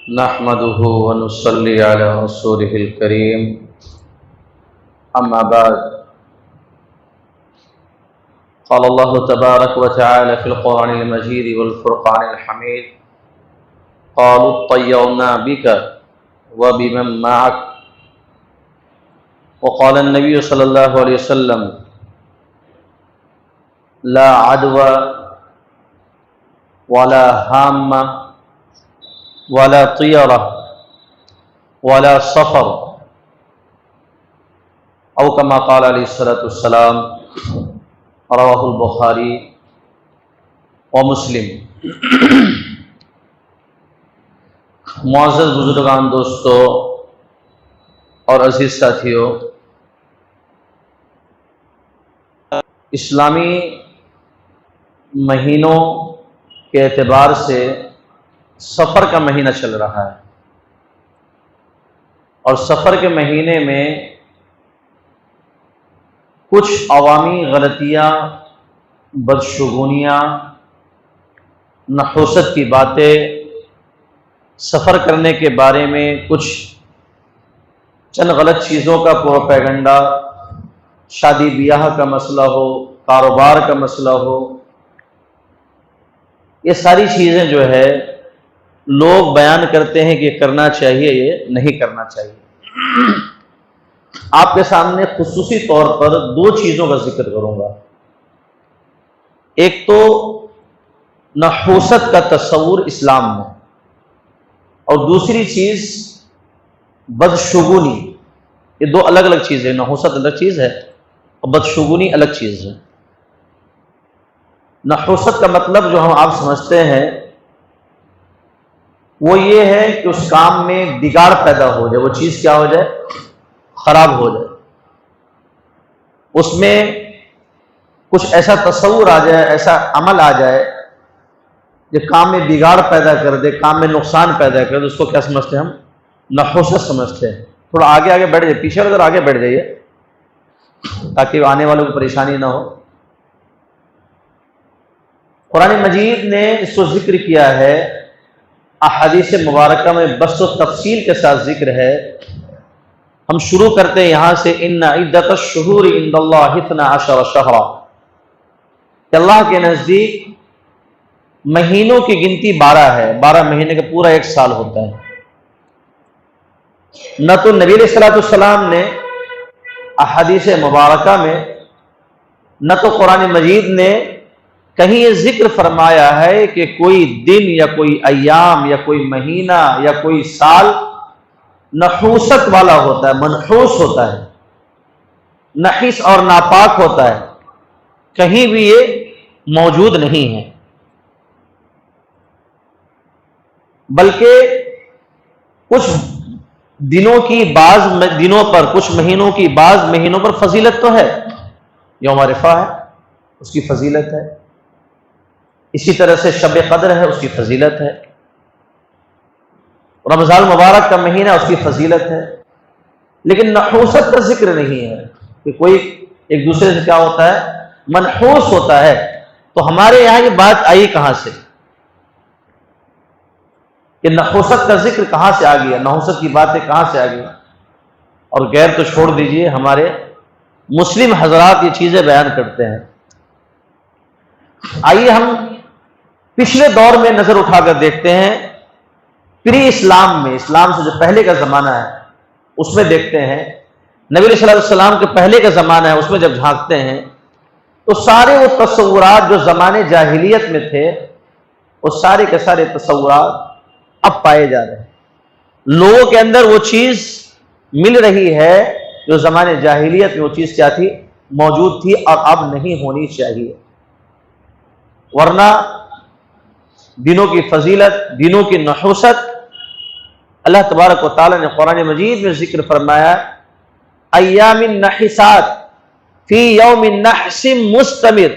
نحمده ونصلي على رسوله الكريم أما بعد قال الله تبارك وتعالى في القرآن المجيد والفرقان الحميد قالوا اطيرنا بك وبمن معك وقال النبي صلى الله عليه وسلم لا عدوى ولا هامة ولا طيرة ولا سفر او كما قال علیہ الصلوۃ والسلام رواہ البخاری ومسلم۔ معزز بزرگان، دوستو اور عزیز ساتھیو، اسلامی مہینوں کے اعتبار سے سفر کا مہینہ چل رہا ہے، اور سفر کے مہینے میں کچھ عوامی غلطیاں، بدشگونیاں، نحوست کی باتیں، سفر کرنے کے بارے میں کچھ چند غلط چیزوں کا پروپیگنڈا، شادی بیاہ کا مسئلہ ہو، کاروبار کا مسئلہ ہو، یہ ساری چیزیں جو ہے لوگ بیان کرتے ہیں کہ یہ کرنا چاہیے، یہ نہیں کرنا چاہیے۔ آپ کے سامنے خصوصی طور پر دو چیزوں کا ذکر کروں گا۔ ایک تو نحوست کا تصور اسلام میں، اور دوسری چیز بدشگونی۔ یہ دو الگ الگ چیزیں، نحوست الگ چیز ہے اور بدشگونی الگ چیز ہے۔ نحوست کا مطلب جو ہم آپ سمجھتے ہیں وہ یہ ہے کہ اس کام میں بگاڑ پیدا ہو جائے، وہ چیز کیا ہو جائے؟ خراب ہو جائے، اس میں کچھ ایسا تصور آ جائے، ایسا عمل آ جائے جو کام میں بگاڑ پیدا کر دے، کام میں نقصان پیدا کر دے، اس کو کیا سمجھتے ہیں ہم؟ نحوست سمجھتے ہیں۔ تھوڑا آگے آگے بیٹھ جائیے، پیچھے اگر آگے بیٹھ جائیے تاکہ آنے والوں کو پریشانی نہ ہو۔ قرآن مجید نے اس کو ذکر کیا ہے، احادیث مبارکہ میں بسط و تفصیل کے ساتھ ذکر ہے۔ ہم شروع کرتے ہیں یہاں سے، ان عدۃ الشہور عند اللہ 12 شہرا، کہ اللہ کے نزدیک مہینوں کی گنتی 12 ہے۔ 12 مہینے کا پورا ایک سال ہوتا ہے۔ نہ تو نبی علیہ الصلوۃ والسلام نے احادیث مبارکہ میں، نہ تو قرآن مجید نے کہیں یہ ذکر فرمایا ہے کہ کوئی دن یا کوئی ایام یا کوئی مہینہ یا کوئی سال نحوست والا ہوتا ہے، منحوس ہوتا ہے، نحس اور ناپاک ہوتا ہے۔ کہیں بھی یہ موجود نہیں ہے، بلکہ کچھ دنوں کی بعض دنوں پر، کچھ مہینوں کی بعض مہینوں پر فضیلت تو ہے۔ یوم عرفہ ہے، اس کی فضیلت ہے۔ اسی طرح سے شب قدر ہے، اس کی فضیلت ہے۔ رمضان مبارک کا مہینہ، اس کی فضیلت ہے۔ لیکن نحوست کا ذکر نہیں ہے کہ کوئی ایک دوسرے سے کیا ہوتا ہے؟ منحوس ہوتا ہے۔ تو ہمارے یہاں یہ بات آئی کہاں سے کہ نحوست کا ذکر کہاں سے آ گیا؟ نحوست کی باتیں کہاں سے آ گئی؟ اور غیر تو چھوڑ دیجئے، ہمارے مسلم حضرات یہ چیزیں بیان کرتے ہیں۔ آئیے ہم پچھلے دور میں نظر اٹھا کر دیکھتے ہیں، پری اسلام میں، اسلام سے جو پہلے کا زمانہ ہے اس میں دیکھتے ہیں، نبی علیہ الصلوۃ والسلام کے پہلے کا زمانہ ہے اس میں جب جھانکتے ہیں تو سارے وہ تصورات جو زمانے جاہلیت میں تھے، وہ سارے کے سارے تصورات اب پائے جا رہے ہیں۔ لوگوں کے اندر وہ چیز مل رہی ہے جو زمانے جاہلیت میں وہ چیز کیا تھی؟ موجود تھی، اور اب نہیں ہونی چاہیے۔ ورنہ دنوں کی فضیلت، دنوں کی نحوست، اللہ تبارک و تعالیٰ نے قرآن مجید میں ذکر فرمایا، ایام النحسات فی یوم النحس مستمر،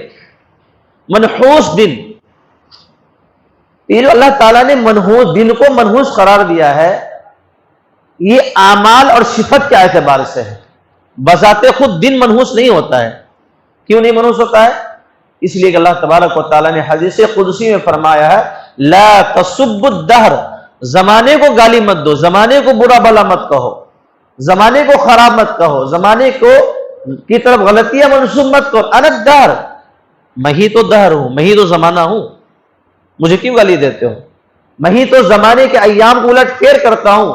منحوس دن۔ یہ جو اللہ تعالیٰ نے منحوس دن کو منحوس قرار دیا ہے، یہ اعمال اور صفت کے اعتبار سے ہے۔ بذات خود دن منحوس نہیں ہوتا ہے۔ کیوں نہیں منحوس ہوتا ہے؟ اس لیے کہ اللہ تبارک و تعالیٰ نے حدیث قدسی میں فرمایا ہے، لا تسبوا الدہر زمانے کو گالی مت دو، زمانے کو برا بھلا مت کہو، زمانے کو خراب مت کہو، زمانے کو کی طرف غلطیاں منسوب مت کرو۔ انا الدہر، میں ہی تو دہر ہوں، میں ہی تو زمانہ ہوں، مجھے کیوں گالی دیتے ہو؟ میں ہی تو زمانے کے ایام کو الٹ پھیر کرتا ہوں۔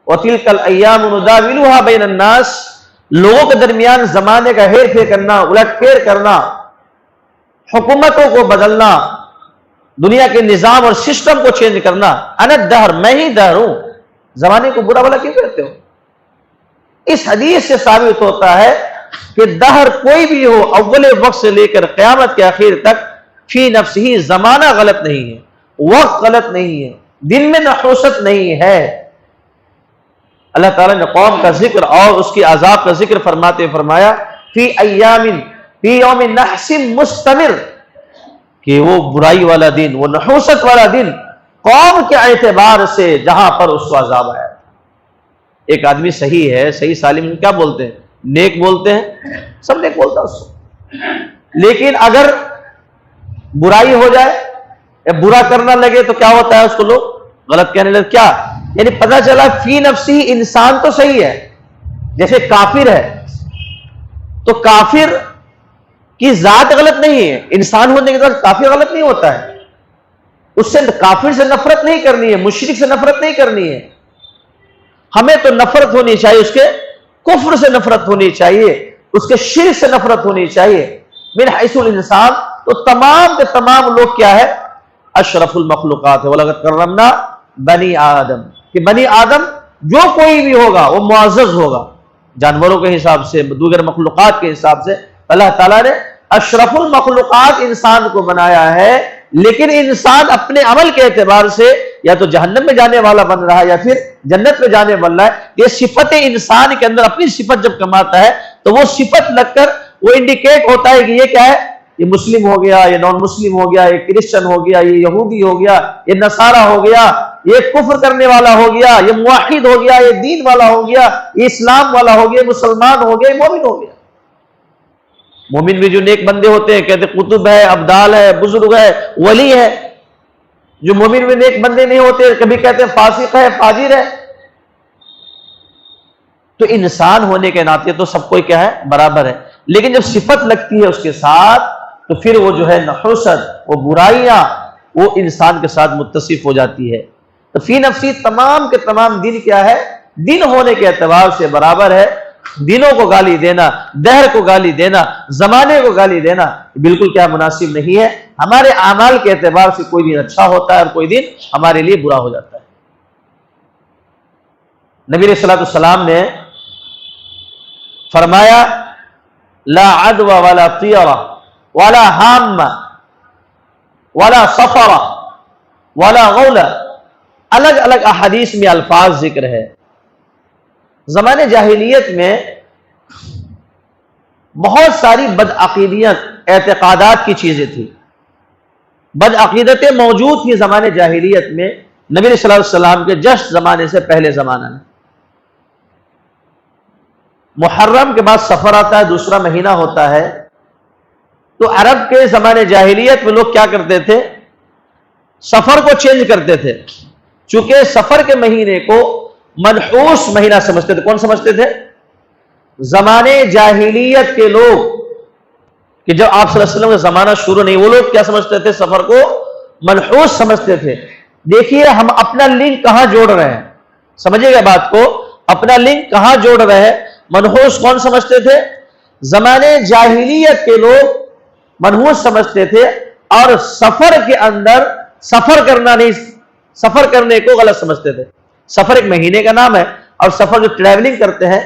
وَتِلْكَ الْأَيَّامُ نُدَاوِلُهَا بَيْنَ النَّاسِ، لوگوں کے درمیان زمانے کا ہیر پھیر کرنا، الٹ پھیر کرنا، حکومتوں کو بدلنا، دنیا کے نظام اور سسٹم کو چینج کرنا۔ انا الدہر، میں ہی دہر ہوں، زمانے کو برا بھلا کیوں کہتے ہو؟ اس حدیث سے ثابت ہوتا ہے کہ دہر کوئی بھی ہو، اول وقت سے لے کر قیامت کے آخر تک، فی نفس ہی زمانہ غلط نہیں ہے، وقت غلط نہیں ہے، دن میں نحوست نہیں ہے۔ اللہ تعالیٰ نے قوم کا ذکر اور اس کی عذاب کا ذکر فرماتے فرمایا فی ایام فی یوم نحس مستمر، کہ وہ برائی والا دن، وہ نحوست والا دن قوم کے اعتبار سے جہاں پر اس کو عذاب آیا۔ ایک آدمی صحیح ہے، صحیح سالم کیا بولتے ہیں؟ نیک بولتے ہیں، سب نیک بولتا ہے اس کو، لیکن اگر برائی ہو جائے یا برا کرنا لگے تو کیا ہوتا ہے؟ اس کو لوگ غلط کہنے لگے۔ کیا یعنی پتہ چلا فی نفسی انسان تو صحیح ہے، جیسے کافر ہے تو کافر کی ذات غلط نہیں ہے، انسان ہونے کے بعد کافر غلط نہیں ہوتا ہے، اس سے کافر سے نفرت نہیں کرنی ہے، مشرک سے نفرت نہیں کرنی ہے، ہمیں تو نفرت ہونی چاہیے، اس کے کفر سے نفرت ہونی چاہیے، اس کے شرک سے نفرت ہونی چاہیے۔ من حیث الانسان تو تمام کے تمام لوگ کیا ہے؟ اشرف المخلوقات ہے۔ وَلَقَدْ كَرَّمْنَا بنی آدم، کہ بنی آدم جو کوئی بھی ہوگا وہ معزز ہوگا، جانوروں کے حساب سے، دیگر مخلوقات کے حساب سے۔ اللہ تعالیٰ نے اشرف المخلوقات انسان کو بنایا ہے، لیکن انسان اپنے عمل کے اعتبار سے یا تو جہنم میں جانے والا بن رہا ہے یا پھر جنت میں جانے والا ہے۔ یہ صفت انسان کے اندر اپنی صفت جب کماتا ہے تو وہ صفت لگ کر وہ انڈیکیٹ ہوتا ہے کہ یہ کیا ہے؟ یہ مسلم ہو گیا، یہ نان مسلم ہو گیا، یہ کرسچن ہو گیا، یہ یہودی ہو گیا، یہ نصارہ ہو گیا، یہ کفر کرنے والا ہو گیا، یہ موحد ہو گیا، یہ دین والا ہو گیا، یہ اسلام والا ہو گیا، مسلمان ہو گیا، یہ مومن ہو گیا۔ مومن بھی جو نیک بندے ہوتے ہیں کہتے قطب ہے، ابدال ہے، بزرگ ہے، ولی ہے۔ جو مومن میں نیک بندے نہیں ہوتے کبھی کہتے ہیں فاسق ہے، فاجر ہے۔ تو انسان ہونے کے ناطے تو سب کوئی کیا ہے؟ برابر ہے، لیکن جب صفت لگتی ہے اس کے ساتھ تو پھر وہ جو ہے نحوست، وہ برائیاں وہ انسان کے ساتھ متصف ہو جاتی ہے۔ تو فی نفسی تمام کے تمام دن کیا ہے؟ دن ہونے کے اعتبار سے برابر ہے۔ دنوں کو گالی دینا، دہر کو گالی دینا، زمانے کو گالی دینا بالکل کیا مناسب نہیں ہے۔ ہمارے اعمال کے اعتبار سے کوئی دن اچھا ہوتا ہے اور کوئی دن ہمارے لیے برا ہو جاتا ہے۔ نبی علیہ الصلوۃ والسلام نے فرمایا لا عدوى ولا طیرہ ولا حامہ ولا صفرہ ولا غولہ، الگ الگ احادیث میں الفاظ ذکر ہے۔ زمانے جاہلیت میں بہت ساری بدعقیدیت اعتقادات کی چیزیں تھیں، بدعقیدتیں موجود تھیں زمانے جاہلیت میں، نبی صلی اللہ علیہ وسلم کے جسٹ زمانے سے پہلے زمانہ میں۔ محرم کے بعد سفر آتا ہے، دوسرا مہینہ ہوتا ہے، تو عرب کے زمانے جاہلیت میں لوگ کیا کرتے تھے؟ سفر کو چینج کرتے تھے، چونکہ سفر کے مہینے کو منحوس مہینہ سمجھتے تھے۔ کون سمجھتے تھے؟ زمانے جاہلیت کے لوگ، کہ جب آپ صلی اللہ علیہ وسلم کا زمانہ شروع نہیں، وہ لوگ کیا سمجھتے تھے؟ سفر کو منحوس سمجھتے تھے۔ دیکھیے ہم اپنا لنک کہاں جوڑ رہے ہیں، سمجھے گا بات کو، اپنا لنک کہاں جوڑ رہے ہیں؟ منحوس کون سمجھتے تھے؟ زمانے جاہلیت کے لوگ منحوس سمجھتے تھے، اور سفر کے اندر سفر کرنا نہیں، سفر کرنے کو غلط سمجھتے تھے۔ سفر ایک مہینے کا نام ہے، اور سفر جو ٹریولنگ کرتے ہیں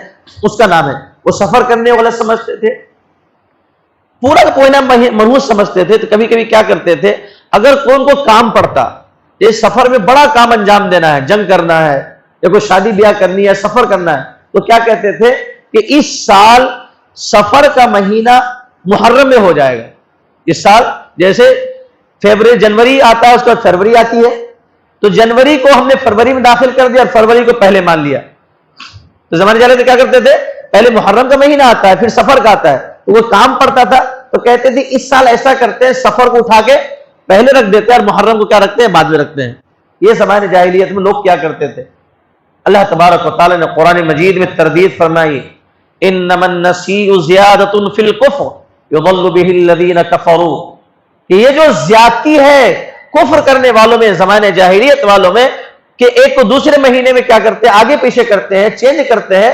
اس کا نام ہے، وہ سفر کرنے کو غلط سمجھتے تھے، پورا کوئی نہ منحوس سمجھتے تھے۔ تو کبھی کبھی کیا کرتے تھے، اگر کون کو کام پڑتا، یہ سفر میں بڑا کام انجام دینا ہے، جنگ کرنا ہے یا کوئی شادی بیاہ کرنی ہے، سفر کرنا ہے، تو کیا کہتے تھے کہ اس سال سفر کا مہینہ محرم میں ہو جائے گا۔ اس سال جیسے فروری جنوری آتا ہے، اس کے بعد فروری آتی ہے، تو جنوری کو ہم نے فروری میں داخل کر دیا اور فروری کو پہلے مان لیا۔ تو زمانے جاہلیت میں کیا کرتے تھے؟ پہلے محرم کا مہینہ آتا ہے، پھر سفر کا آتا ہے، تو وہ کام پڑتا تھا، تو کہتے تھے اس سال ایسا کرتے ہیں، سفر کو اٹھا کے پہلے رکھ دیتے ہیں اور محرم کو کیا رکھتے ہیں؟ بعد میں رکھتے ہیں۔ یہ زمانے جاہلیت میں لوگ کیا کرتے تھے؟ اللہ تبارک و تعالی نے قرآن مجید میں تردید فرمائی، انما النسیء زیادۃ فی الکفر یضل بہ الذین کفروا، کہ یہ جو زیادتی ہے کفر کرنے والوں میں، زمانے جاہلیت والوں میں، کہ ایک کو دوسرے مہینے میں کیا کرتے ہیں، آگے پیچھے کرتے ہیں، چینج کرتے ہیں،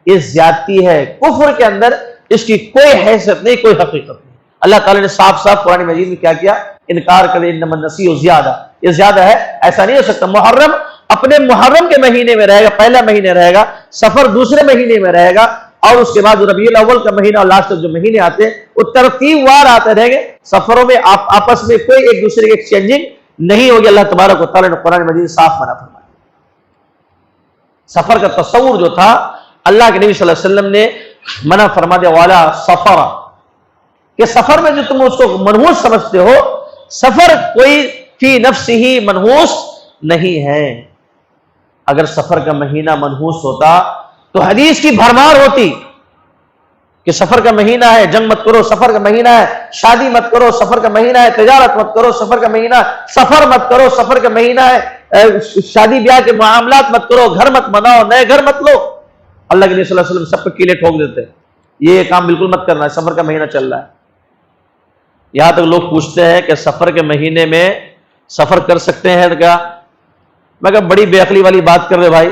یہ زیادتی ہے۔ کفر کے اندر اس کی کوئی حیثیت نہیں، کوئی حقیقت نہیں۔ اللہ تعالیٰ نے صاف صاف قرآن مجید میں کیا کیا؟ انکار کرے، انما النسیء زیادہ، یہ زیادہ ہے، ایسا نہیں ہو سکتا۔ محرم اپنے محرم کے مہینے میں رہے گا، پہلا مہینے رہے گا، سفر دوسرے مہینے میں رہے گا، اور اس کے بعد ربیع الاول کا مہینہ اور لاسٹ جو مہینے آتے ہیں وہ ترتیب وار آتے رہیں گے۔ سفروں میں آپس میں کوئی ایک دوسرے کی ایکسچینجنگ نہیں ہوگی۔ اللہ تبارک و تعالیٰ نے قرآن مجید صاف منع فرمایا۔ سفر کا تصور جو تھا، اللہ کے نبی صلی اللہ علیہ وسلم نے منع فرما دیا، والا سفر، کہ سفر میں جو تم اس کو منحوس سمجھتے ہو، سفر کوئی فی نفسہ ہی منحوس نہیں ہے۔ اگر سفر کا مہینہ منحوس ہوتا تو حدیث کی بھرمار ہوتی کہ سفر کا مہینہ ہے، جنگ مت کرو، سفر کا مہینہ ہے، شادی مت کرو، سفر کا مہینہ ہے، تجارت مت کرو، سفر کا مہینہ، سفر مت کرو، سفر کا مہینہ ہے، شادی بیاہ کے معاملات مت کرو، گھر مت بناؤ، نئے گھر مت لو۔ اللہ کے نبی صلی اللہ علیہ وسلم سب کو کیلے ٹھوک دیتے، یہ کام بالکل مت کرنا ہے، سفر کا مہینہ چل رہا ہے۔ یہاں تک لوگ پوچھتے ہیں کہ سفر کے مہینے میں سفر کر سکتے ہیں کیا؟ میں کہا بڑی بے عقلی والی بات کر رہے بھائی،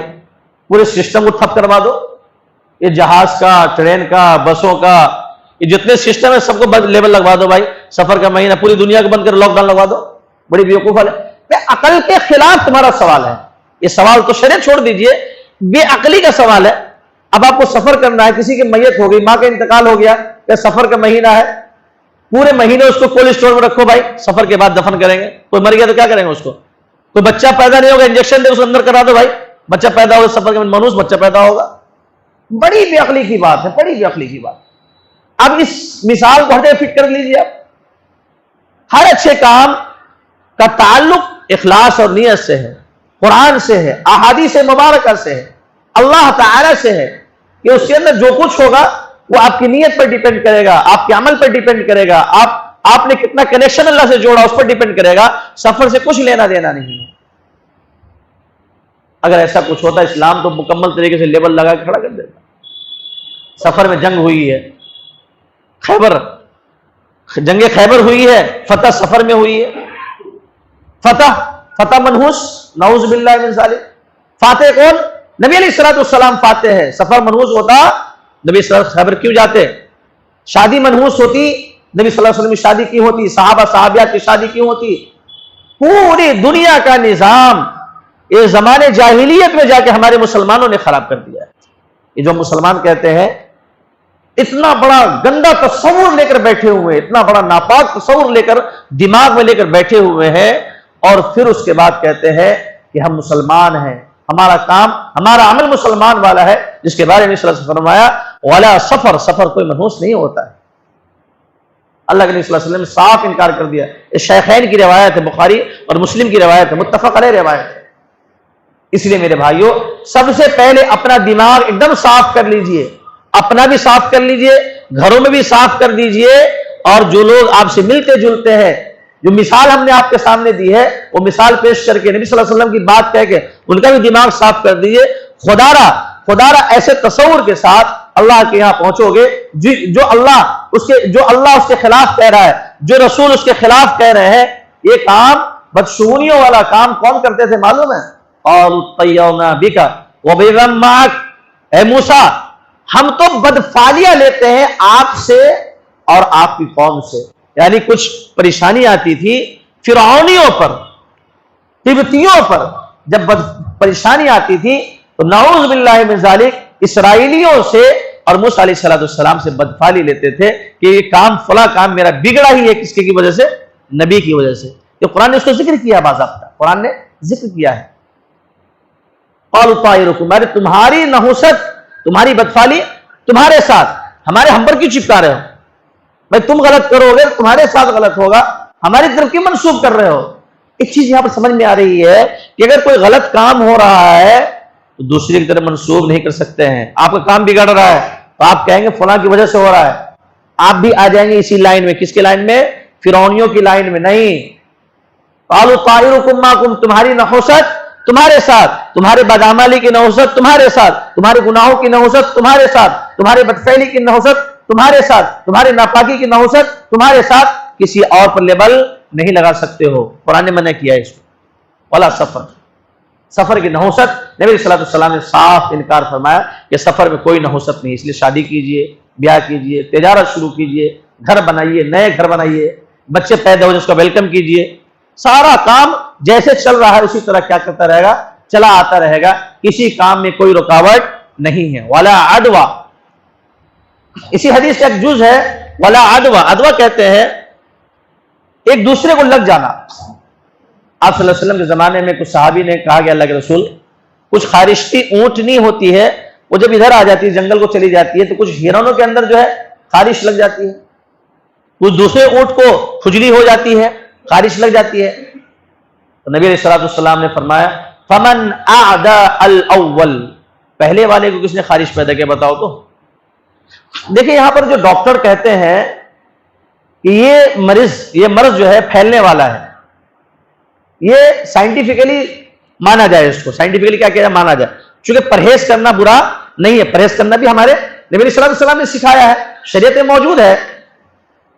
پورے سسٹم کو ٹھپ کروا دو، یہ جہاز کا، ٹرین کا، بسوں کا، یہ جتنے سسٹم ہے سب کو لیبل لگوا دو بھائی، سفر کا مہینہ پوری دنیا کو بند کر لاک ڈاؤن لگوا دو، بڑی بیوقوف ہے۔ عقل کے خلاف تمہارا سوال ہے، یہ سوال تو شریعت چھوڑ دیجئے، بے عقلی کا سوال ہے۔ اب آپ کو سفر کرنا ہے، کسی کی میت ہو گئی، ماں کا انتقال ہو گیا، کہ سفر کا مہینہ ہے، پورے مہینے اس کو کولڈ اسٹور میں رکھو بھائی، سفر کے بعد دفن کریں گے۔ کوئی مر گیا تو کیا کریں گے اس کو؟ کوئی بچہ پیدا نہیں ہوگا، انجیکشن دے اس کو اندر کرا دو بھائی، بچہ پیدا ہوگا، سفر کے منحوس بچہ پیدا ہوگا۔ بڑی بے عقلی کی بات ہے، بڑی بے عقلی کی بات۔ اب اس مثال کو ہٹے فٹ کر لیجیے آپ، ہر اچھے کام کا تعلق اخلاص اور نیت سے ہے، قرآن سے ہے، احادیث مبارکہ سے ہے، اللہ تعالی سے ہے، کہ اس کے اندر جو کچھ ہوگا وہ آپ کی نیت پر ڈیپینڈ کرے گا، آپ کے عمل پر ڈیپینڈ کرے گا، آپ نے کتنا کنیکشن اللہ سے جوڑا اس پر ڈیپینڈ کرے گا، سفر سے کچھ لینا دینا نہیں ہے۔ اگر ایسا کچھ ہوتا اسلام تو مکمل طریقے سے لیبل لگا کے کھڑا کر دیتا۔ سفر میں جنگ ہوئی ہے، جنگ خیبر ہوئی ہے، فتح سفر میں ہوئی ہے، فتح منحوس، نعوذ باللہ من ذالک۔ فاتح کون؟ نبی علیہ الصلوۃ والسلام فاتح ہے۔ سفر منحوس ہوتا نبی صلی اللہ علیہ وسلم خیبر کیوں جاتے؟ شادی منحوس ہوتی نبی صلی اللہ علیہ وسلم کی شادی کیوں ہوتی؟ صحابہ صحابیات کی شادی کیوں ہوتی؟ پوری دنیا کا نظام یہ زمانے جاہلیت میں جا کے ہمارے مسلمانوں نے خراب کر دیا ہے۔ یہ جو مسلمان کہتے ہیں اتنا بڑا گندا تصور لے کر بیٹھے ہوئے، اتنا بڑا ناپاک تصور لے کر دماغ میں لے کر بیٹھے ہوئے ہیں، اور پھر اس کے بعد کہتے ہیں کہ ہم مسلمان ہیں، ہمارا کام، ہمارا عمل مسلمان والا ہے، جس کے بارے میں صلی اللہ علیہ وسلم نے فرمایا والا سفر کوئی منحوس نہیں ہوتا ہے۔ اللہ کے نبی صلی اللہ علیہ وسلم نے صاف انکار کر دیا۔ اس شیخین کی روایت ہے، بخاری اور مسلم کی روایت ہے، متفق علیہ روایت ہے۔ اس لیے میرے بھائیوں، سب سے پہلے اپنا دماغ ایک دم صاف کر لیجئے، اپنا بھی صاف کر لیجئے، گھروں میں بھی صاف کر دیجئے، اور جو لوگ آپ سے ملتے جلتے ہیں، جو مثال ہم نے آپ کے سامنے دی ہے وہ مثال پیش کر کے نبی صلی اللہ علیہ وسلم کی بات کہہ کے ان کا بھی دماغ صاف کر دیجئے۔ خدا را ایسے تصور کے ساتھ اللہ کے یہاں پہنچو گے جو اللہ اس کے خلاف کہہ رہا ہے، جو رسول اس کے خلاف کہہ رہے ہیں۔ یہ کام بدشگونیوں والا کام کون کرتے تھے معلوم ہے؟ اور طیرنا بک وبمن معک، اے موسیٰ ہم تو بدفالیاں لیتے ہیں آپ سے اور آپ کی قوم سے۔ یعنی کچھ پریشانی آتی تھی فرعونیوں پر، قبطیوں پر، جب پریشانی آتی تھی تو نعوذ باللہ من ذالک اسرائیلیوں سے اور موسیٰ علیہ السلام سے بدفالی لیتے تھے کہ یہ کام فلاں کام میرا بگڑا ہی ہے، کس کی وجہ سے؟ نبی کی وجہ سے۔ یہ قرآن نے اس کو ذکر کیا، باضابطہ قرآن نے ذکر کیا ہے۔ قالوا طائرکم، تمہاری نحوست، تمہاری بدفالی تمہارے ساتھ، ہمارے ہم پر کیوں چپکا رہے ہو؟ بھائی تم غلط کرو گے تمہارے ساتھ غلط ہوگا، ہماری طرف کیوں منسوب کر رہے ہو؟ ایک چیز یہاں پر سمجھ میں آ رہی ہے کہ اگر کوئی غلط کام ہو رہا ہے تو دوسری کی طرف منسوب نہیں کر سکتے ہیں۔ آپ کا کام بگڑ رہا ہے تو آپ کہیں گے فلاں کی وجہ سے ہو رہا ہے، آپ بھی آ جائیں گے اسی لائن میں۔ کس کی لائن میں؟ فرعونیوں کی لائن میں نہیں۔ قالوا طائرکم معکم، تمہاری نحوست تمہارے ساتھ، تمہارے بدعمالی کی نحوست تمہارے ساتھ، تمہارے گناہوں کی نحوست تمہارے ساتھ، تمہارے بدفعلی کی نحوست تمہارے ساتھ، تمہارے ناپاکی کی نحوست تمہارے ساتھ، کسی اور پر لیبل نہیں لگا سکتے ہو۔ قرآن نے منع کیا ہے اس کو، ولا سفر، سفر کی نحوست نبی صلی اللہ علیہ وسلم نے صاف انکار فرمایا کہ سفر میں کوئی نحوست نہیں، اس لیے شادی کیجئے، بیاہ کیجئے، تجارت شروع کیجئے، گھر بنائیے، نئے گھر بنائیے، بچے پیدا ہو جس کا ویلکم کیجئے، سارا کام جیسے چل رہا ہے اسی طرح کیا کرتا رہے گا، چلا آتا رہے گا، کسی کام میں کوئی رکاوٹ نہیں ہے۔ ولا عدوہ، اسی حدیث کا ایک جز ہے ولا عدوہ، عدوہ کہتے ہیں ایک دوسرے کو لگ جانا۔ آپ صلی اللہ علیہ وسلم کے زمانے میں کچھ صحابی نے کہا کہ اللہ کے رسول، کچھ خارشتی اونٹنی ہوتی ہے، وہ جب ادھر آ جاتی ہے جنگل کو چلی جاتی ہے تو کچھ ہرنوں کے اندر جو ہے خارش لگ جاتی ہے، کچھ دوسرے اونٹ کو کھجلی ہو جاتی ہے، خارش لگ جاتی ہے۔ تو نبی علیہ السلام نے فرمایا فمن اعدى الاول، پہلے والے کو کس نے خارش پیدا کیا بتاؤ تو۔ دیکھیں یہاں پر جو ڈاکٹر کہتے ہیں کہ یہ مرض جو ہے پھیلنے والا ہے، یہ سائنٹیفکلی مانا جائے، اس کو سائنٹیفکلی کیا کہا مانا جائے، چونکہ پرہیز کرنا برا نہیں ہے، پرہیز کرنا بھی ہمارے نبی صلی اللہ علیہ وسلم نے سکھایا ہے، شریعت میں موجود ہے۔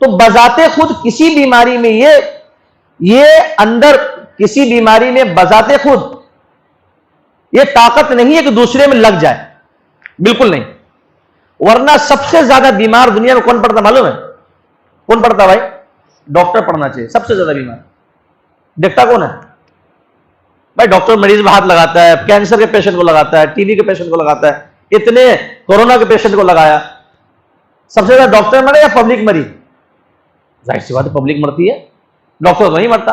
تو بذات خود کسی بیماری میں یہ اندر کسی بیماری میں بذات خود یہ طاقت نہیں ہے کہ دوسرے میں لگ جائے، بالکل نہیں۔ ورنہ سب سے زیادہ بیمار دنیا میں کون پڑتا معلوم ہے؟ کون پڑتا بھائی؟ ڈاکٹر پڑھنا چاہیے، سب سے زیادہ بیمار دیکھتا کون ہے بھائی؟ ڈاکٹر مریض میں ہاتھ لگاتا ہے، کینسر کے پیشنٹ کو لگاتا ہے، ٹی وی کے پیشنٹ کو لگاتا ہے، اتنے کورونا کے پیشنٹ کو لگایا۔ سب سے زیادہ ڈاکٹر مرے یا پبلک مری؟ ظاہر سی بات ہے پبلک مرتی ہے، ڈاکٹر تو نہیں مرتا۔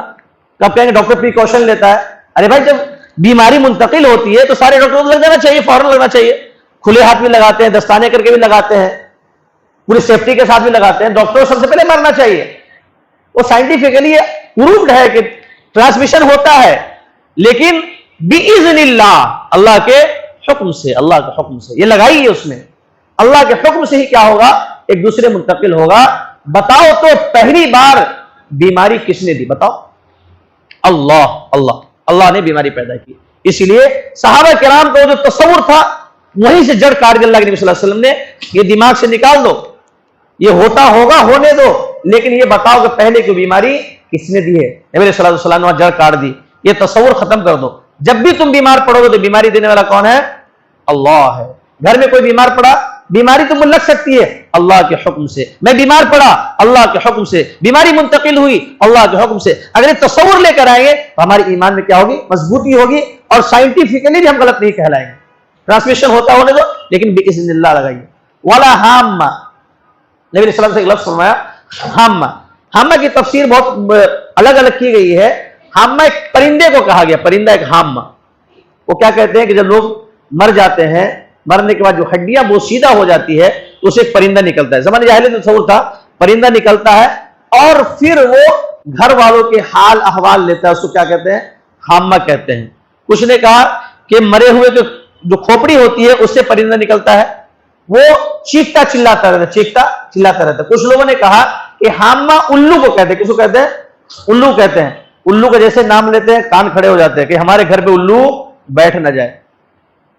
کب کہیں گے ڈاکٹر پریکاشن لیتا ہے؟ ارے بھائی جب بیماری منتقل ہوتی ہے تو سارے ڈاکٹر کو لگ جانا چاہیے، فوراً لگنا چاہیے، کھلے ہاتھ بھی لگاتے ہیں، دستانے کر کے بھی لگاتے ہیں، پوری سیفٹی کے ساتھ بھی لگاتے ہیں۔ ڈاکٹر سب سے پہلے مرنا چاہیے، وہ سائنٹیفکلی پروفڈ ہے کہ ٹرانسمیشن ہوتا ہے، لیکن باذن اللہ، اللہ کے حکم سے، اللہ کے حکم سے یہ لگائی ہے اس نے، اللہ کے حکم سے ہی کیا ہوگا، ایک دوسرے منتقل ہوگا۔ بتاؤ تو پہلی بار بیماری کس نے دی؟ بتاؤ، اللہ نے بیماری پیدا کی۔ اسی لیے صحابہ کرام کو جو تصور تھا وہیں سے جڑ کاٹ کے اللہ کے نبی صلی اللہ علیہ وسلم نے یہ دماغ سے نکال دو، یہ ہوتا ہوگا ہونے دو، لیکن یہ بتاؤ کہ پہلے کی بیماری کس نے دی ہے؟ نبی صلی اللہ علیہ وسلم نے جڑ کاٹ دی، یہ تصور ختم کر دو۔ جب بھی تم بیمار پڑو گے تو بیماری دینے والا کون ہے؟ اللہ ہے۔ گھر میں کوئی بیمار پڑا، بیماری تم کو لگ سکتی ہے، اللہ کے حکم سے۔ میں بیمار پڑا، اللہ کے حکم سے۔ بیماری منتقل ہوئی، اللہ کے حکم سے۔ اگر یہ تصور لے کر آئیں گے تو ہماری ایمان میں کیا ہوگی؟ مضبوطی ہوگی، اور سائنٹیفکلی بھی ہم غلط نہیں کہلائیں گے۔ ٹرانسمیشن ہوتا ہونے دو، لیکن باذن اللہ لگائیے۔ ولا ہامہ، نبی علیہ السلام سے ایک لفظ فرمایا ہامہ۔ ہامہ کی تفسیر بہت الگ الگ کی گئی ہے۔ ہامہ ایک پرندے کو کہا گیا، پرندہ ایک ہامہ۔ وہ کیا کہتے ہیں کہ جب لوگ مر جاتے ہیں، مرنے کے بعد جو ہڈیاں بوسیدہ ہو جاتی ہے تو اسے ایک پرندہ نکلتا ہے۔ زمانے جاہلیت میں تصور تھا پرندہ نکلتا ہے اور پھر وہ گھر والوں کے حال احوال لیتا ہے، اس کو کیا کہتے ہیں؟ ہامہ کہتے ہیں۔ کچھ نے کہا کہ مرے ہوئے کے جو کھوپڑی ہوتی ہے اس سے پرندہ نکلتا ہے، وہ چیختا چلاتا رہتا ہے، چیختا چلاتا رہتا ہے۔ کچھ لوگوں نے کہا کہ ہامہ الو کو کہتے ہیں۔ کس کو کہتے ہیں؟ الو کہتے ہیں۔ الو کا جیسے نام لیتے ہیں کان کھڑے ہو جاتے ہیں کہ ہمارے گھر پہ الو بیٹھ نہ جائے،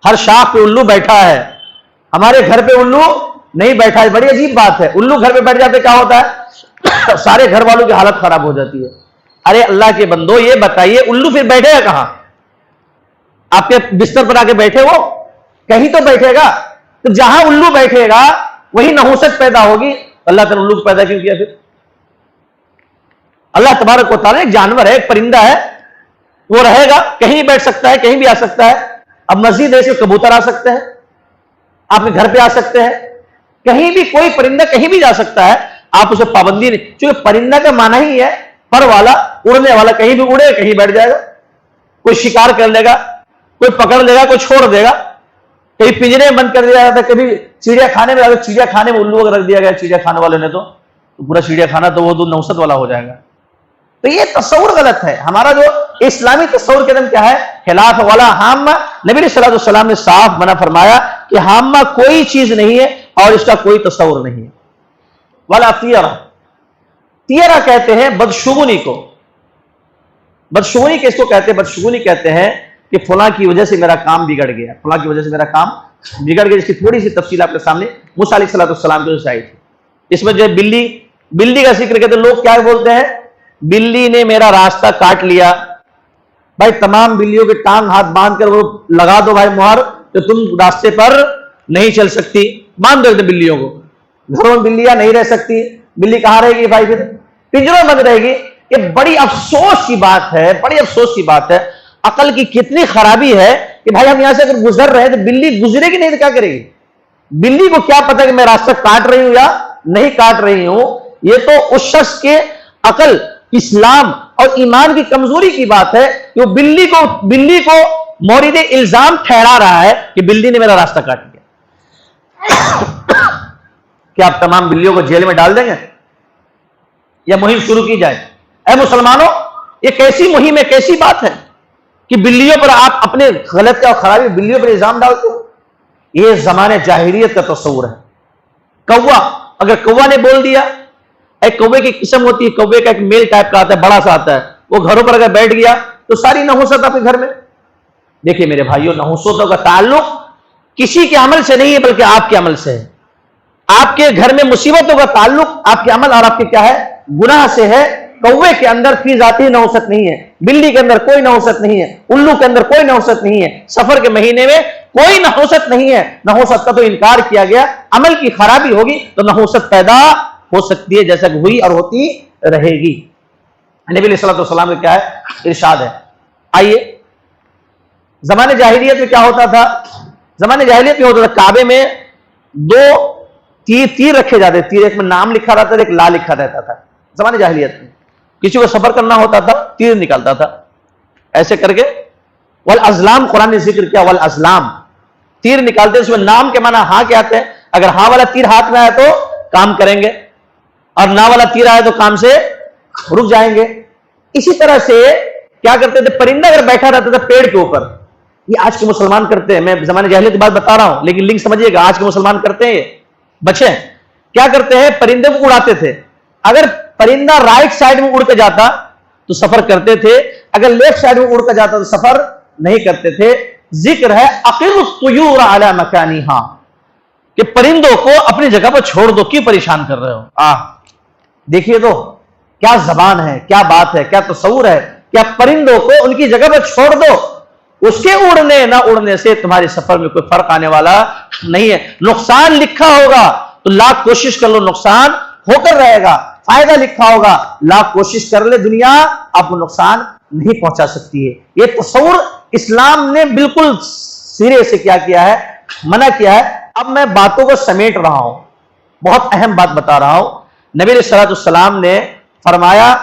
ہر شاخ پہ الو بیٹھا ہے، ہمارے گھر پہ الو نہیں بیٹھا ہے۔ بڑی عجیب بات ہے، الو گھر پہ بیٹھ جاتے کیا ہوتا ہے؟ سارے گھر والوں کی حالت خراب ہو جاتی ہے۔ ارے اللہ کے بندو یہ بتائیے الو پھر بیٹھے گا کہاں؟ آپ کے بستر پر آ کے بیٹھے وہ کہیں تو بیٹھے گا، تو جہاں الو بیٹھے گا وہی نحوست پیدا ہوگی۔ اللہ تعالیٰ الو کو پیدا کیوں کیا پھر؟ اللہ تبارک و تعالیٰ ایک جانور ہے، ایک پرندہ ہے، وہ رہے گا، کہیں بیٹھ سکتا ہے، کہیں بھی آ سکتا ہے۔ اب مزید ایسے کبوتر آ سکتے ہیں، آپ کے گھر پہ آ سکتے ہیں، کہیں بھی کوئی پرندہ کہیں بھی جا سکتا ہے، آپ اسے پابندی نہیں، چونکہ پرندہ کا معنی ہی ہے پر والا، اڑنے والا، کہیں بھی اڑے کہیں بیٹھ جائے گا، کوئی شکار کر لے گا، کوئی پکڑ لے گا، کوئی چھوڑ دے گا، کہیں پنجرے میں بند کر دیا جاتا ہے، کبھی چڑیا خانے میں، اگر چڑیا خانے میں الو اگر رکھ دیا گیا چڑیا خانے والے نے تو پورا چڑیا خانہ تو وہ نوست والا ہو جائے گا۔ تو یہ تصور غلط ہے۔ ہمارا جو اسلامی تصور کے اندر کیا ہے؟ خلاف والا ہامہ۔ نبی صلی اللہ علیہ وسلم نے صاف منع فرمایا کہ ہامہ کوئی چیز نہیں ہے اور اس کا کوئی تصور نہیں ہے۔ والا طیرہ، طیرہ کہتے ہیں بدشگونی کو، بدشگونی کس کو کہتے ہیں؟ بدشگونی کہتے ہیں کہ فلاں کی وجہ سے میرا کام بگڑ گیا، فلاں کی وجہ سے میرا کام بگڑ گیا. اس کی تھوڑی سی تفصیل آپ کے سامنے موسیٰ علیہ السلام کی آئی تھی. اس میں جو ہے بلی کا ذکر کہتے ہیں. لوگ کیا بولتے ہیں؟ بلی نے میرا راستہ کاٹ لیا. بھائی تمام بلیوں کے ٹانگ ہاتھ باندھ کر وہ لگا دو بھائی مہر کہ تم راستے پر نہیں چل سکتی. باندھ دو بلیوں کو. گھروں میں بلیاں نہیں رہ سکتی. بلی کہاں رہے گی بھائی؟ پھر پنجروں میں بند رہے گی. یہ بڑی افسوس کی بات ہے، بڑی افسوس کی بات ہے. عقل کی کتنی خرابی ہے کہ بھائی ہم یہاں سے اگر گزر رہے ہیں تو بلی گزرے گی نہیں تو کیا کرے گی؟ بلی کو کیا پتا کہ میں راستہ کاٹ رہی ہوں یا نہیں کاٹ رہی ہوں؟ یہ تو اس شخص کے عقل، اسلام اور ایمان کی کمزوری کی بات ہے کہ وہ بلی کو مورد الزام ٹھہرا رہا ہے کہ بلی نے میرا راستہ کاٹ دیا. کیا آپ تمام بلیوں کو جیل میں ڈال دیں گے یا مہم شروع کی جائے؟ اے مسلمانوں، یہ کیسی مہم ہے، کیسی بات ہے کہ بلیوں پر آپ اپنے غلط اور خرابی بلیوں پر الزام ڈالتے ہو؟ یہ زمانے جاہلیت کا تصور ہے. کوا، اگر کوا نے بول دیا، ایک کوے کی قسم ہوتی ہے، کوے کا ایک میل ٹائپ کا آتا ہے، بڑا سا آتا ہے، وہ گھروں پر اگر بیٹھ گیا تو ساری نحوست آپ کے گھر میں. دیکھیے میرے بھائیوں، نحوستوں کا تعلق کسی کے عمل سے نہیں ہے بلکہ آپ کے عمل سے ہے. آپ کے گھر میں مصیبتوں کا تعلق آپ کے عمل اور آپ کے کیا ہے؟ گناہ سے ہے. کوے کے اندر فی ذاتی نحوست نہیں ہے، بلی کے اندر کوئی نحوست نہیں ہے، الو کے اندر کوئی نحوست نہیں ہے، سفر کے مہینے میں کوئی نحوست نہیں ہے. نحوست کا تو انکار کیا گیا. عمل کی خرابی ہوگی تو نحوست پیدا ہو سکتی ہے، جیسا کہ ہوئی اور ہوتی رہے گی. نبی علیہ الصلوۃ والسلام کا کیا ہے؟ ارشاد ہے. آئیے، زمانے جاہلیت میں کیا ہوتا تھا؟ زمانے جاہلیت میں ہوتا تھا کعبے میں دو تیر رکھے جاتے. تیر ایک میں نام لکھا رہتا تھا، ایک لا لکھا رہتا تھا. زمانے جاہلیت میں کسی کو سفر کرنا ہوتا تھا، تیر نکالتا تھا ایسے کر کے. والازلام، قرآن نے ذکر کیا والازلام، تیر نکالتے. اس میں نام کے معنی ہاں کے آتے ہیں. اگر ہاں والا تیر ہاتھ میں آئے تو کام کریں گے، اور نا والا تیر آئے تو کام سے رک جائیں گے. اسی طرح سے کیا کرتے تھے؟ پرندہ اگر بیٹھا رہتا تھا پیڑ کے اوپر، یہ آج کے مسلمان کرتے ہیں. میں زمانے جاہلیت کی بات بتا رہا ہوں لیکن لنک سمجھیے گا. آج کے مسلمان کرتے ہیں، بچے کیا کرتے ہیں؟ پرندے کو اڑاتے تھے. اگر پرندہ رائٹ سائڈ میں اڑ کے جاتا تو سفر کرتے تھے، اگر لیفٹ سائڈ میں اڑ کے جاتا تو سفر نہیں کرتے تھے. ذکر ہے اقر الطیور علی مکانہا، کہ پرندوں کو اپنی جگہ پر چھوڑ دو، کیوں پریشان کر رہے ہو؟ دیکھیے تو کیا زبان ہے، کیا بات ہے، کیا تصور ہے. کیا پرندوں کو ان کی جگہ پر چھوڑ دو، اس کے اڑنے نہ اڑنے سے تمہارے سفر میں کوئی فرق آنے والا نہیں ہے. نقصان لکھا ہوگا تو لاکھ کوشش کر لو، نقصان ہو کر رہے گا. فائدہ لکھا ہوگا، لاکھ کوشش کر لے، دنیا آپ کو نقصان نہیں پہنچا سکتی ہے. یہ تصور اسلام نے بالکل سرے سے کیا کیا ہے؟ منع کیا ہے. اب میں باتوں کو سمیٹ رہا ہوں، بہت اہم بات بتا رہا ہوں. نبی علیہ الصلوۃ والسلام نے فرمایا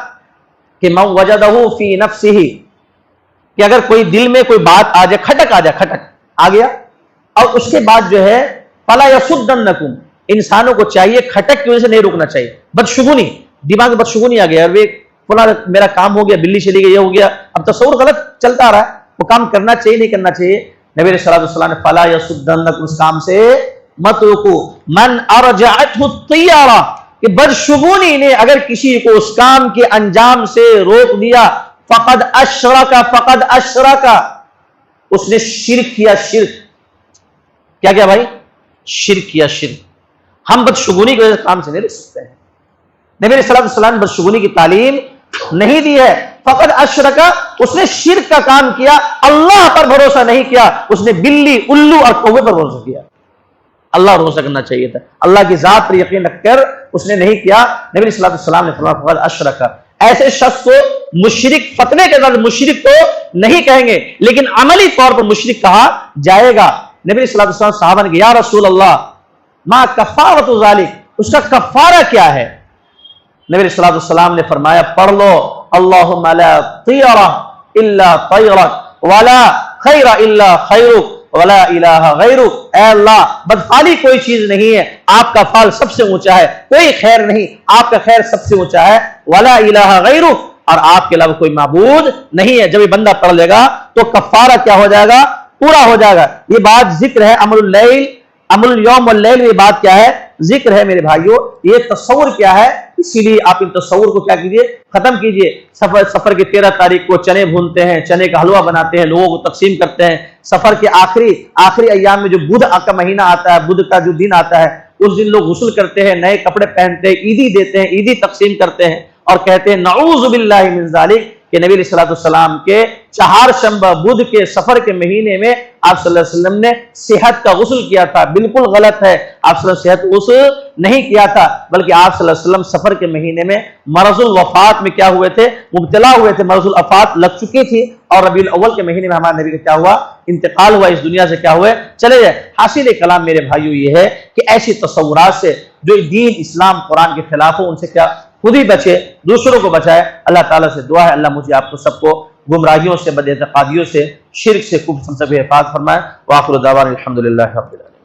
کہ من وجدہ فی نفسہ، کہ اگر کوئی دل میں کوئی بات آ جائے، کھٹک آ جائے، کھٹک آ گیا، اور اس کے بعد جو ہے فلا یصدنکم، انسانوں کو چاہیے کھٹک کی وجہ سے نہیں رکنا چاہیے. بدشگونی، دماغ میں بدشگونی آ گیا، اور فلاں میرا کام ہو گیا، بلی چلی گئی، یہ ہو گیا، اب تصور غلط چلتا آ رہا ہے. وہ کام کرنا چاہیے نہیں کرنا چاہیے؟ نبی علیہ الصلوۃ والسلام نے فلا یصدنکم، اس کام سے مت رکو. من ارجعته الطیارہ، کہ بدشگونی نے اگر کسی کو اس کام کے انجام سے روک دیا، فقد اشرک، اس نے شرک کیا. شرک کیا کیا بھائی؟ شرک کیا. شرک. ہم بدشگونی کی وجہ سے کام سے نہیں رک سکتے ہیں. نبی علیہ الصلوۃ والسلام نے بدشگونی کی تعلیم نہیں دی ہے. فقد اشرک، اس نے شرک کا کام کیا، اللہ پر بھروسہ نہیں کیا، اس نے بلی، الو اور کوے پر بھروسہ کیا. اللہ پر بھروسہ کرنا چاہیے تھا، اللہ کی ذات پر یقین رکھ کر اس نے نہیں کیا. نبی علیہ الصلوۃ والسلام نے فرمایا فقد اشرک. ایسے شخص کو مشرک، فتوے کے بعد مشرک تو نہیں کہیں گے لیکن عملی طور پر مشرک کہا جائے گا. نبی علیہ الصلوۃ والسلام صحابہ نے کہا یا رسول اللہ ما کفارۃ ذالک، اس کا کفارہ کیا ہے؟ نبی علیہ الصلوۃ والسلام نے فرمایا پڑھ لو اللہم لا طیرہ الا طیرک ولا خیر الا خیرک ولا الہ غیرک. اے اللہ، بدفعلی کوئی چیز نہیں ہے، آپ کا فعل سب سے اونچا ہے، کوئی خیر نہیں، آپ کا خیر سب سے اونچا ہے. ولا الہ غیرک، اور آپ کے علاوہ کوئی معبود نہیں ہے. جب یہ بندہ پڑھ لے گا تو کفارہ کیا ہو جائے گا؟ پورا ہو جائے گا. یہ بات ذکر ہے عمل اللیل، عمل الیوم واللیل. یہ بات کیا ہے؟ ذکر ہے میرے بھائیوں. یہ تصور کیا ہے؟ اسی لیے آپ ان تصور کو کیا کیجئے، ختم کیجئے۔ سفر کی 13 تاریخ کو چنے بھونتے ہیں، چنے کا حلوہ بناتے ہیں، لوگوں کو تقسیم کرتے ہیں۔ سفر کے آخری ایام میں جو بدھ کا مہینہ آتا ہے، بدھ کا جو دن آتا ہے، اس دن لوگ غسل کرتے ہیں، نئے کپڑے پہنتے ہیں، عیدی دیتے ہیں، عیدی تقسیم کرتے ہیں اور کہتے ہیں نعوذ باللہ من ذالک، کہ نبی علیہ السلام کے چہارشنبہ بدھ کے سفر کے مہینے میں آپ صلی اللہ علیہ وسلم نے صحت کا غسل کیا تھا۔ بالکل غلط ہے، آپ صلی اللہ علیہ وسلم صحت غسل نہیں کیا تھا، بلکہ آپ صلی اللہ علیہ وسلم سفر کے مہینے میں مرض الوفات میں کیا ہوئے تھے، مبتلا ہوئے تھے، مرض الوفات لگ چکی تھی، اور ربیع الاول کے مہینے میں ہمارے نبی کا کیا ہوا، انتقال ہوا، اس دنیا سے کیا ہوئے، چلے گئے۔ حاصل کلام میرے بھائیو یہ ہے کہ ایسی تصورات سے جو دین اسلام قرآن کے خلاف ہو، ان سے کیا خود ہی بچے، دوسروں کو بچائے۔ اللہ تعالیٰ سے دعا ہے اللہ مجھے آپ کو سب کو گمراہیوں سے، بد اعتقادیوں سے، شرک سے، کفر سے حفاظت فرمائے۔ وآخر دعوانا الحمدللہ رب العالمین۔